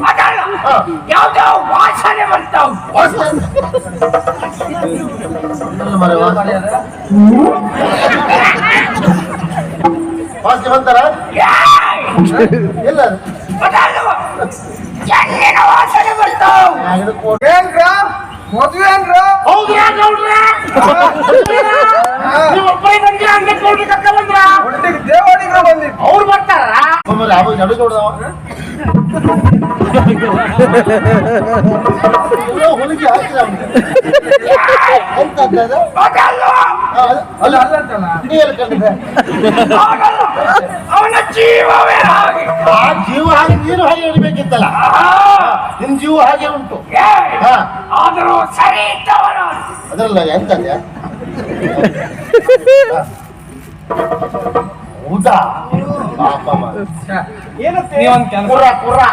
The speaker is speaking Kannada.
ಅದಲ್ಲ ಯಾವ್ದೋ ವಾಸನೆ ಬರ್ತಾವ ವಾಸನೆ ಬಂತಾರ ಎಲ್ಲ ಎಲ್ಲಿನ ವಾಸನೆ ಬರ್ತಾವ ಮದ್ವೆ ಅಂದ್ರ ಹೌದ್ರಾ ಗೌಡ್ರ ನೀವು ಒಬ್ಬರೇ ಬಂದಿರ ಹಂಗೆ ಗೌಡ್ರಿ ಕರ್ಕ ಬಂದ್ರ ಒಟ್ಟಿಗೆ ದೇವಾಡಿಗ ಬಂದಿದ್ದು ಅವ್ರು ಬರ್ತಾರ ಅವಾಗ ನಡು ನೋಡ್ದವ ಹೊಲಿಗೆ ಹಾಕಿದ ಎಂತ ಅದಲ್ಲ ಅಲ್ಲ ಅಂತಲ್ಲ ಅವನ ಜೀವವೇ ಹಾಗೆ ಆ ಜೀವ ಹಾಗೆ ನೀನು ಹಾಗೆ ಹಿಡಿಬೇಕಿತ್ತಲ್ಲ ನಿನ್ ಜೀವ ಹಾಗೆ ಉಂಟು ಆದರೂ ಸರಿ ಇದ್ದವನು ಅದರಲ್ಲ ಎಂತಂದೆ ಹೌದಾ ಪಾಪ ಏನಂತ ಕುರ್ರ